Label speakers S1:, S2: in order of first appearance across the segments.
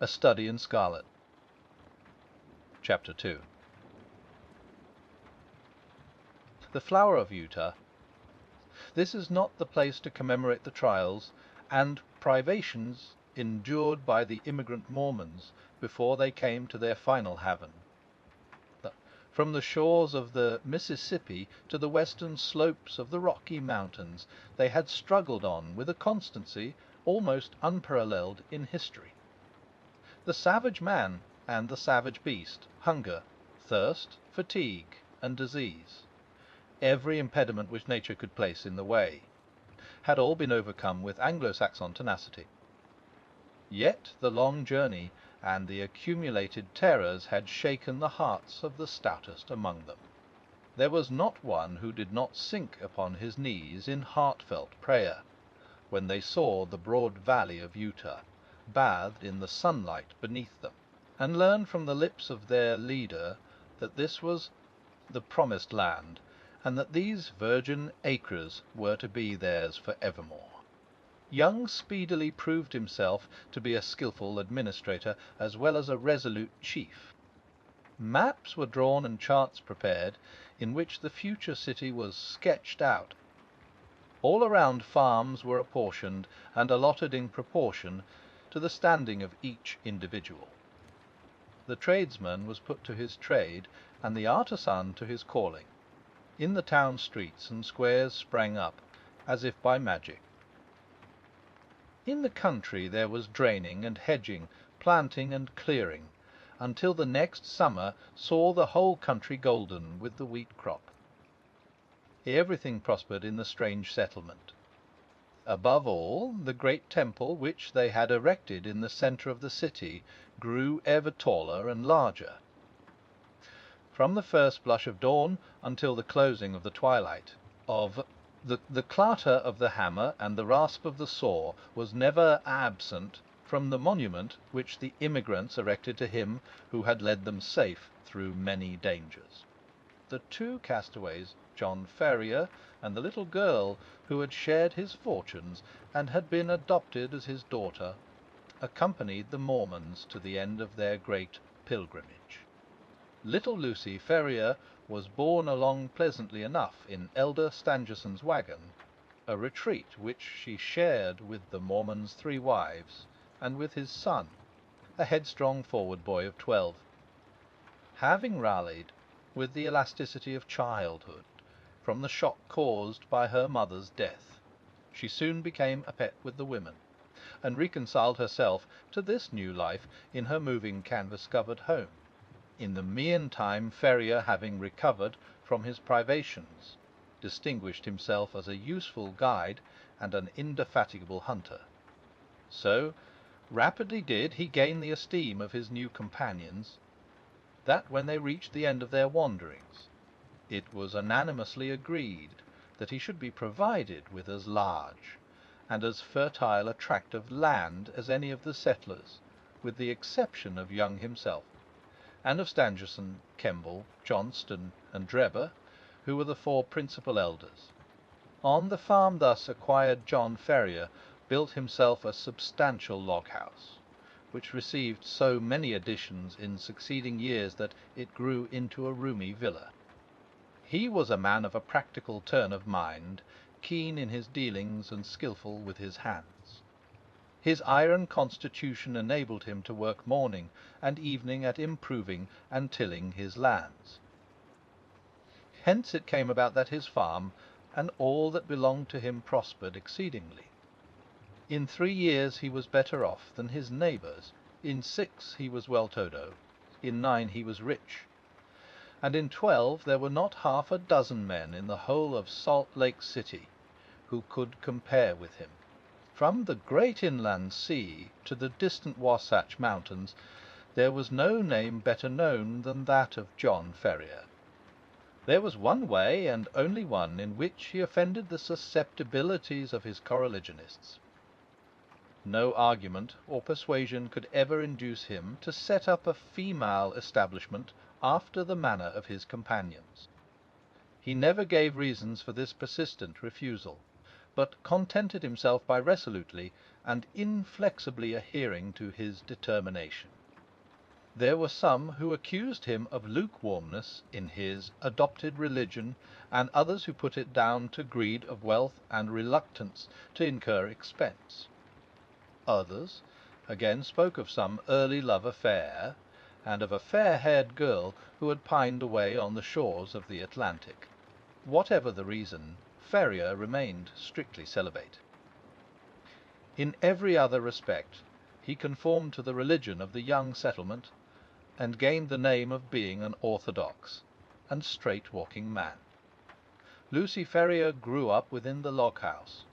S1: A Study in Scarlet. Chapter 2. The Flower of Utah. This is not the place to commemorate the trials and privations endured by the immigrant Mormons before they came to their final haven. From the shores of the Mississippi to the western slopes of the Rocky Mountains, they had struggled on with a constancy almost unparalleled in history. The savage man and the savage beast, hunger, thirst, fatigue, and disease, every impediment which nature could place in the way, had all been overcome with Anglo-Saxon tenacity. Yet the long journey and the accumulated terrors had shaken the hearts of the stoutest among them. There was not one who did not sink upon his knees in heartfelt prayer when they saw the broad valley of Utah bathed in the sunlight beneath them, and learned from the lips of their leader that this was the promised land, and that these virgin acres were to be theirs for evermore. Young speedily proved himself to be a skilful administrator as well as a resolute chief. Maps were drawn and charts prepared, in which the future city was sketched out. All around farms were apportioned and allotted in proportion to the standing of each individual. The tradesman was put to his trade, and the artisan to his calling. In the town streets and squares sprang up, as if by magic. In the country there was draining and hedging, planting and clearing, until the next summer saw the whole country golden with the wheat crop. Everything prospered in the strange settlement. Above all, the great temple which they had erected in the centre of the city grew ever taller and larger. From the first blush of dawn until the closing of the twilight, the clatter of the hammer and the rasp of the saw was never absent from the monument which the immigrants erected to him who had led them safe through many dangers. The two castaways, John Ferrier and the little girl who had shared his fortunes and had been adopted as his daughter, accompanied the Mormons to the end of their great pilgrimage. Little Lucy Ferrier was borne along pleasantly enough in Elder Stangerson's wagon, a retreat which she shared with the Mormon's 3 wives and with his son, a headstrong forward boy of 12. Having rallied, with the elasticity of childhood, from the shock caused by her mother's death, she soon became a pet with the women, and reconciled herself to this new life in her moving canvas-covered home. In the meantime, Ferrier, having recovered from his privations, distinguished himself as a useful guide and an indefatigable hunter. So rapidly did he gain the esteem of his new companions, that when they reached the end of their wanderings, it was unanimously agreed that he should be provided with as large and as fertile a tract of land as any of the settlers, with the exception of Young himself, and of Stangerson, Kemble, Johnston, and Drebber, who were the 4 principal elders. On the farm thus acquired, John Ferrier built himself a substantial log house, which received so many additions in succeeding years that it grew into a roomy villa. He was a man of a practical turn of mind, keen in his dealings and skilful with his hands. His iron constitution enabled him to work morning and evening at improving and tilling his lands. Hence it came about that his farm and all that belonged to him prospered exceedingly. In 3 years he was better off than his neighbours, in 6 he was well todo, in 9 he was rich, and in 12 there were not half a dozen men in the whole of Salt Lake City who could compare with him. From the great inland sea to the distant Wasatch Mountains, there was no name better known than that of John Ferrier. There was one way, and only one, in which he offended the susceptibilities of his coreligionists. No argument or persuasion could ever induce him to set up a female establishment after the manner of his companions. He never gave reasons for this persistent refusal, but contented himself by resolutely and inflexibly adhering to his determination. There were some who accused him of lukewarmness in his adopted religion, and others who put it down to greed of wealth and reluctance to incur expense. Others again spoke of some early love affair, and of a fair-haired girl who had pined away on the shores of the Atlantic. Whatever the reason, Ferrier remained strictly celibate. In every other respect he conformed to the religion of the young settlement, and gained the name of being an orthodox and straight-walking man. Lucy Ferrier grew up within the log-house,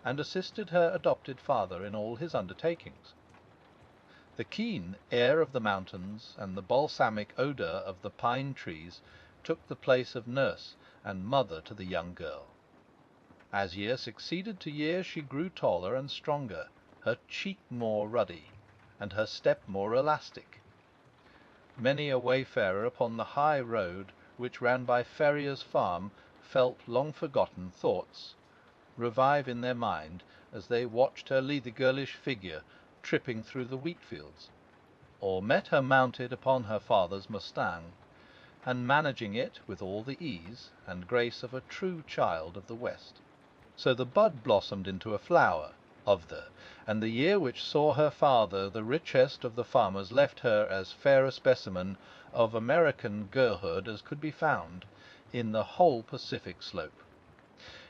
S1: and assisted her adopted father in all his undertakings. The keen air of the mountains and the balsamic odour of the pine trees took the place of nurse and mother to the young girl. As year succeeded to year she grew taller and stronger, her cheek more ruddy, and her step more elastic. Many a wayfarer upon the high road which ran by Ferrier's farm felt long-forgotten thoughts revive in their mind as they watched her lithe girlish figure tripping through the wheat-fields, or met her mounted upon her father's mustang, and managing it with all the ease and grace of a true child of the West. So the bud blossomed into a flower and the year which saw her father the richest of the farmers left her as fair a specimen of American girlhood as could be found in the whole Pacific slope.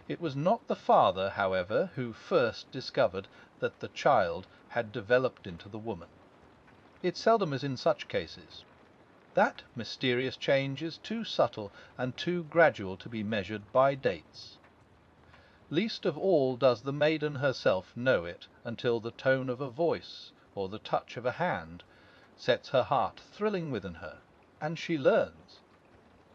S1: It was not the father, however, who first discovered that the child had developed into the woman. It seldom is in such cases. That mysterious change is too subtle and too gradual to be measured by dates. Least of all does the maiden herself know it until the tone of a voice or the touch of a hand sets her heart thrilling within her, and she learns,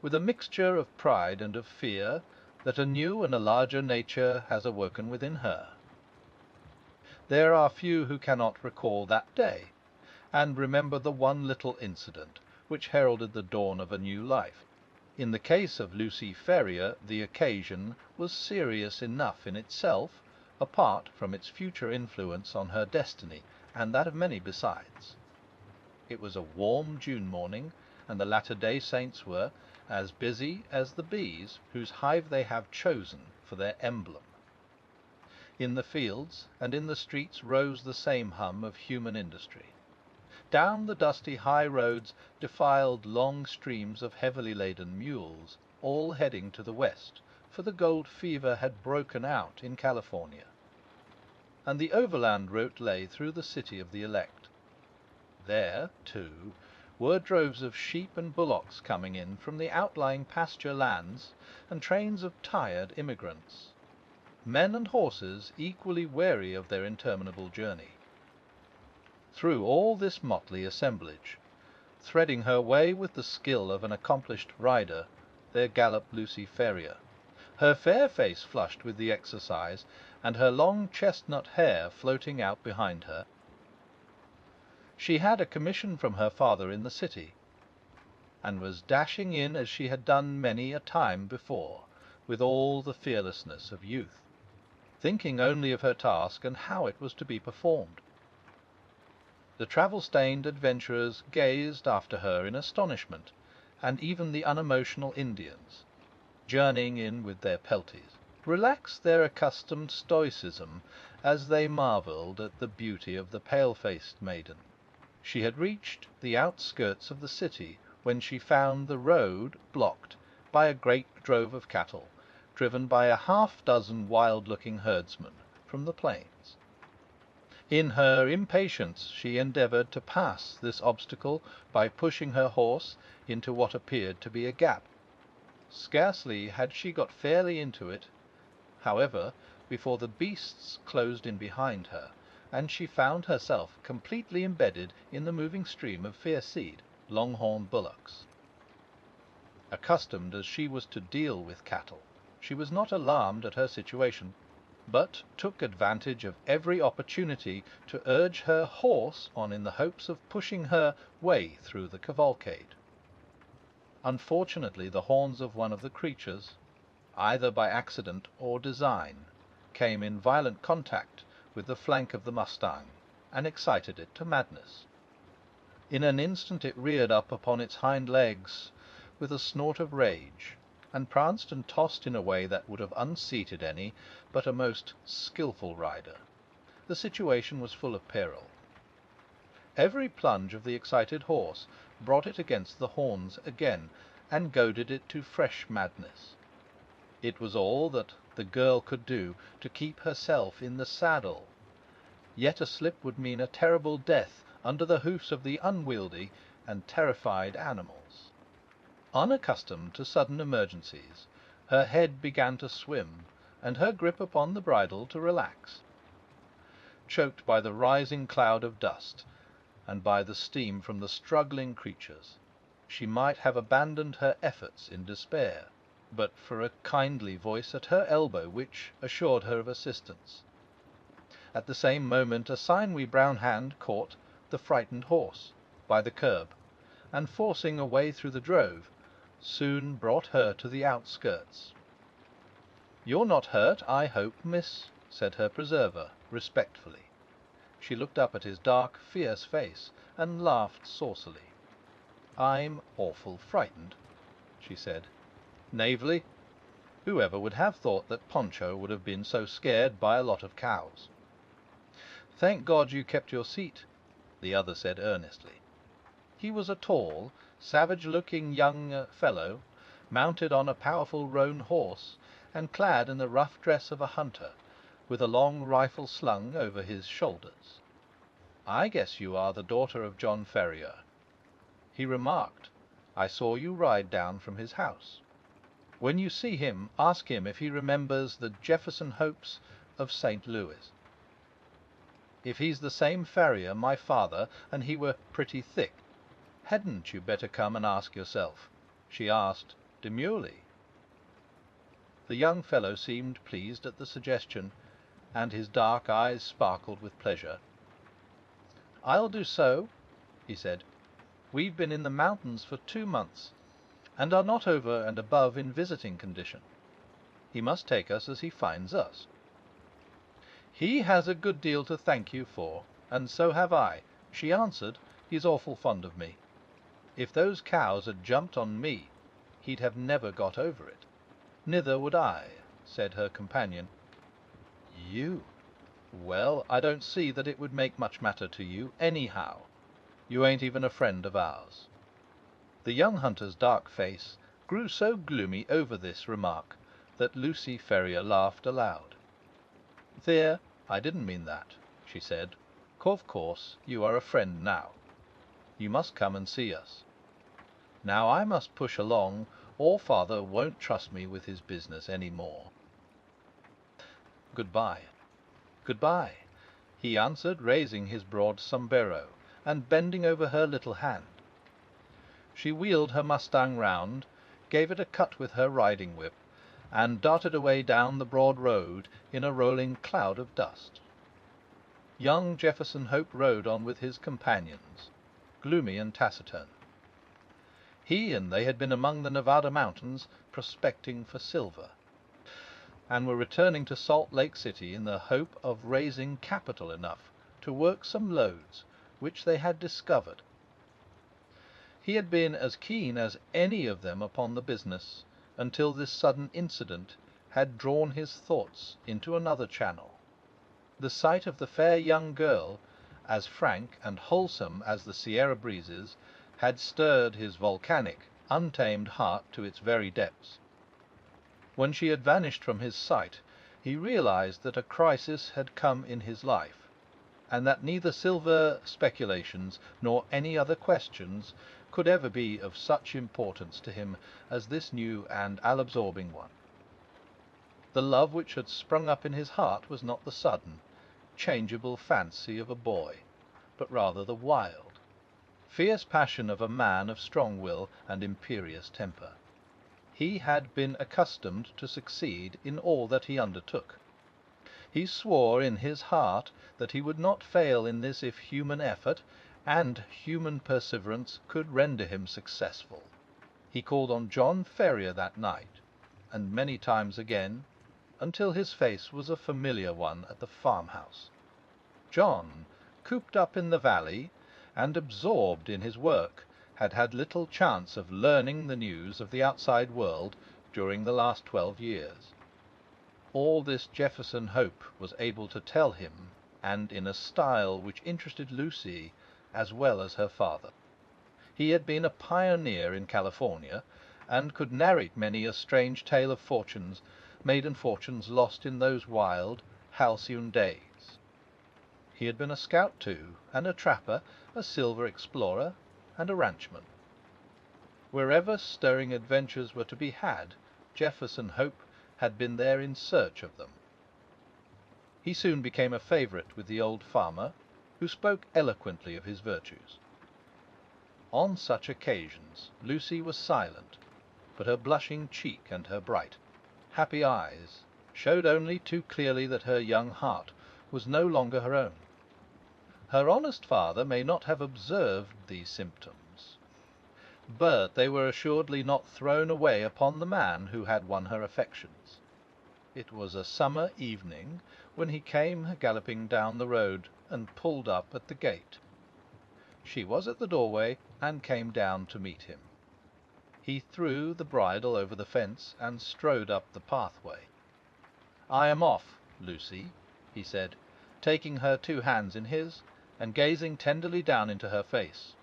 S1: with a mixture of pride and of fear, that a new and a larger nature has awoken within her. There are few who cannot recall that day, and remember the one little incident which heralded the dawn of a new life. In the case of Lucy Ferrier the occasion was serious enough in itself, apart from its future influence on her destiny and that of many besides. It was a warm June morning, and the latter-day saints were as busy as the bees whose hive they have chosen for their emblem. In the fields and in the streets rose the same hum of human industry. Down the dusty high roads defiled long streams of heavily laden mules, all heading to the west, for the gold fever had broken out in California. And the overland route lay through the city of the elect. There, too, were droves of sheep and bullocks coming in from the outlying pasture lands, and trains of tired immigrants, men and horses equally weary of their interminable journey. Through all this motley assemblage, threading her way with the skill of an accomplished rider, there galloped Lucy Ferrier, her fair face flushed with the exercise, and her long chestnut hair floating out behind her. She had a commission from her father in the city, and was dashing in as she had done many a time before, with all the fearlessness of youth, thinking only of her task and how it was to be performed. The travel-stained adventurers gazed after her in astonishment, and even the unemotional Indians, journeying in with their pelties, relaxed their accustomed stoicism as they marvelled at the beauty of the pale-faced maiden. She had reached the outskirts of the city when she found the road blocked by a great drove of cattle, driven by a half-dozen wild-looking herdsmen from the plains. In her impatience she endeavoured to pass this obstacle by pushing her horse into what appeared to be a gap. Scarcely had she got fairly into it, however, before the beasts closed in behind her, and she found herself completely embedded in the moving stream of fierce-seed, long-horned bullocks. Accustomed as she was to deal with cattle, she was not alarmed at her situation, but took advantage of every opportunity to urge her horse on in the hopes of pushing her way through the cavalcade. Unfortunately, the horns of one of the creatures, either by accident or design, came in violent contact with the flank of the mustang, and excited it to madness. In an instant it reared up upon its hind legs with a snort of rage, and pranced and tossed in a way that would have unseated any but a most skilful rider. The situation was full of peril. Every plunge of the excited horse brought it against the horns again, and goaded it to fresh madness. It was all that the girl could do to keep herself in the saddle, yet a slip would mean a terrible death under the hoofs of the unwieldy and terrified animals. Unaccustomed to sudden emergencies, her head began to swim, and her grip upon the bridle to relax. Choked by the rising cloud of dust, and by the steam from the struggling creatures, she might have abandoned her efforts in despair, but for a kindly voice at her elbow which assured her of assistance. At the same moment a sinewy brown hand caught the frightened horse by the curb, and forcing a way through the drove, soon brought her to the outskirts. "You're not hurt, I hope, miss?" said her preserver, respectfully. She looked up at his dark, fierce face, and laughed saucily. "I'm awful frightened," she said, naively. Whoever would have thought that Poncho would have been so scared by a lot of cows? "Thank God you kept your seat," the other said earnestly. He was a tall, savage-looking young fellow, mounted on a powerful roan horse, and clad in the rough dress of a hunter, with a long rifle slung over his shoulders. "I guess you are the daughter of John Ferrier," he remarked. "I saw you ride down from his house. When you see him, ask him if he remembers the Jefferson Hopes of St. Louis. If he's the same Ferrier, my father, and he were pretty thick, hadn't you better come and ask yourself?" she asked demurely. The young fellow seemed pleased at the suggestion, and his dark eyes sparkled with pleasure. "I'll do so," he said. "We've been in the mountains for 2 months, and are not over and above in visiting condition. He must take us as he finds us." "He has a good deal to thank you for, and so have I," she answered. "He's awful fond of me. If those cows had jumped on me, he'd have never got over it." "Nither would I," said her companion. "You? Well, I don't see that it would make much matter to you, anyhow. You ain't even a friend of ours." The young hunter's dark face grew so gloomy over this remark that Lucy Ferrier laughed aloud. "There, I didn't mean that," she said. "Of course, you are a friend now. You must come and see us. Now I must push along, or father won't trust me with his business any more. Goodbye." "Goodbye," he answered, raising his broad sombrero and bending over her little hand. She wheeled her mustang round, gave it a cut with her riding whip, and darted away down the broad road in a rolling cloud of dust. Young Jefferson Hope rode on with his companions, gloomy and taciturn. He and they had been among the Nevada mountains prospecting for silver, and were returning to Salt Lake City in the hope of raising capital enough to work some lodes which they had discovered. He had been as keen as any of them upon the business, until this sudden incident had drawn his thoughts into another channel. The sight of the fair young girl, as frank and wholesome as the Sierra breezes, had stirred his volcanic, untamed heart to its very depths. When she had vanished from his sight, he realized that a crisis had come in his life, and that neither silver speculations nor any other questions could ever be of such importance to him as this new and all-absorbing one. The love which had sprung up in his heart was not the sudden, changeable fancy of a boy, but rather the wild, fierce passion of a man of strong will and imperious temper. He had been accustomed to succeed in all that he undertook. He swore in his heart that he would not fail in this if human effort and human perseverance could render him successful. He called on John Ferrier that night, and many times again, until his face was a familiar one at the farmhouse. John, cooped up in the valley and absorbed in his work, had had little chance of learning the news of the outside world during the last 12 years. All this Jefferson Hope was able to tell him, and in a style which interested Lucy as well as her father. He had been a pioneer in California, and could narrate many a strange tale of fortunes made and fortunes lost in those wild, halcyon days. He had been a scout too, and a trapper, a silver explorer, and a ranchman. Wherever stirring adventures were to be had, Jefferson Hope had been there in search of them. He soon became a favourite with the old farmer, who spoke eloquently of his virtues. On such occasions Lucy was silent, but her blushing cheek and her bright, happy eyes showed only too clearly that her young heart was no longer her own. Her honest father may not have observed these symptoms, but they were assuredly not thrown away upon the man who had won her affections. It was a summer evening when he came galloping down the road and pulled up at the gate. She was at the doorway and came down to meet him. He threw the bridle over the fence and strode up the pathway. "I am off, Lucy," he said, taking her 2 hands in his and gazing tenderly down into her face.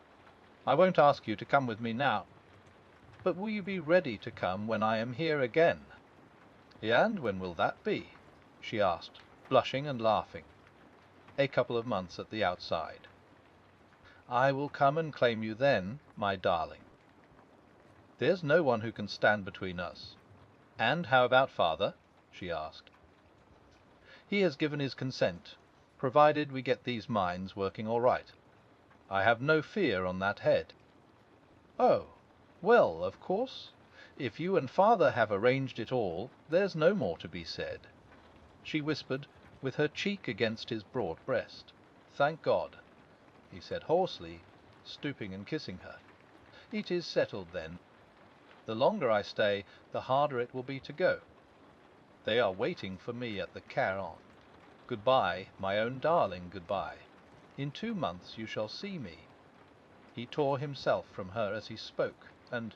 S1: "I won't ask you to come with me now, but will you be ready to come when I am here again?" "And when will that be?" she asked, blushing and laughing. "A couple of months at the outside." "I will come and claim you then, my darling." "There's no one who can stand between us. And how about father?" she asked. "He has given his consent, provided we get these mines working all right. I have no fear on that head." "Oh, well, of course, if you and father have arranged it all, there's no more to be said," she whispered, with her cheek against his broad breast. "Thank God," he said hoarsely, stooping and kissing her. "It is settled then. The longer I stay, the harder it will be to go. They are waiting for me at the Caron. Goodbye, my own darling, goodbye. In 2 months you shall see me." He tore himself from her as he spoke, and,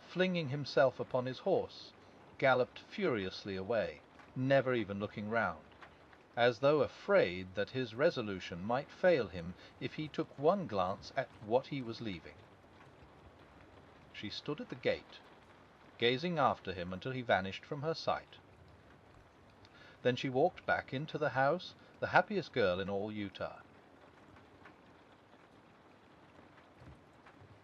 S1: flinging himself upon his horse, galloped furiously away, never even looking round, as though afraid that his resolution might fail him if he took one glance at what he was leaving. She stood at the gate, gazing after him until he vanished from her sight. Then she walked back into the house, the happiest girl in all Utah.